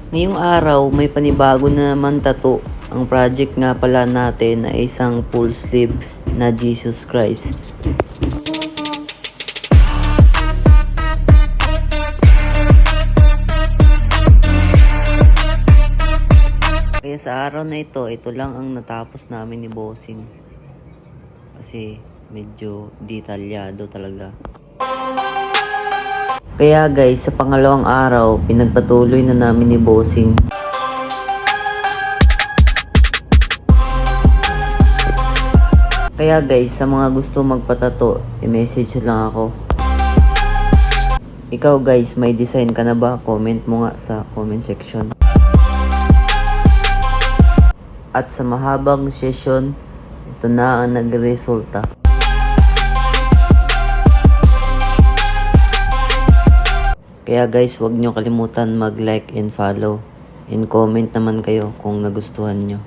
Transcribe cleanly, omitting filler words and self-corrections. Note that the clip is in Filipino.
Ngayong araw, may panibago na naman tattoo. Ang project nga pala natin ay isang full sleeve na Jesus Christ. Kaya sa araw na ito lang ang natapos namin ni Bossing. Kasi medyo detalyado talaga. Kaya guys, sa pangalawang araw, pinagpatuloy na namin ni Bossing. Kaya guys, sa mga gusto magpatato, i-message lang ako. Ikaw guys, may design ka na ba? Comment mo nga sa comment section. At sa mahabang session, ito na ang nagresulta. Kaya guys, huwag nyo kalimutan mag-like and follow. And comment naman kayo kung nagustuhan nyo.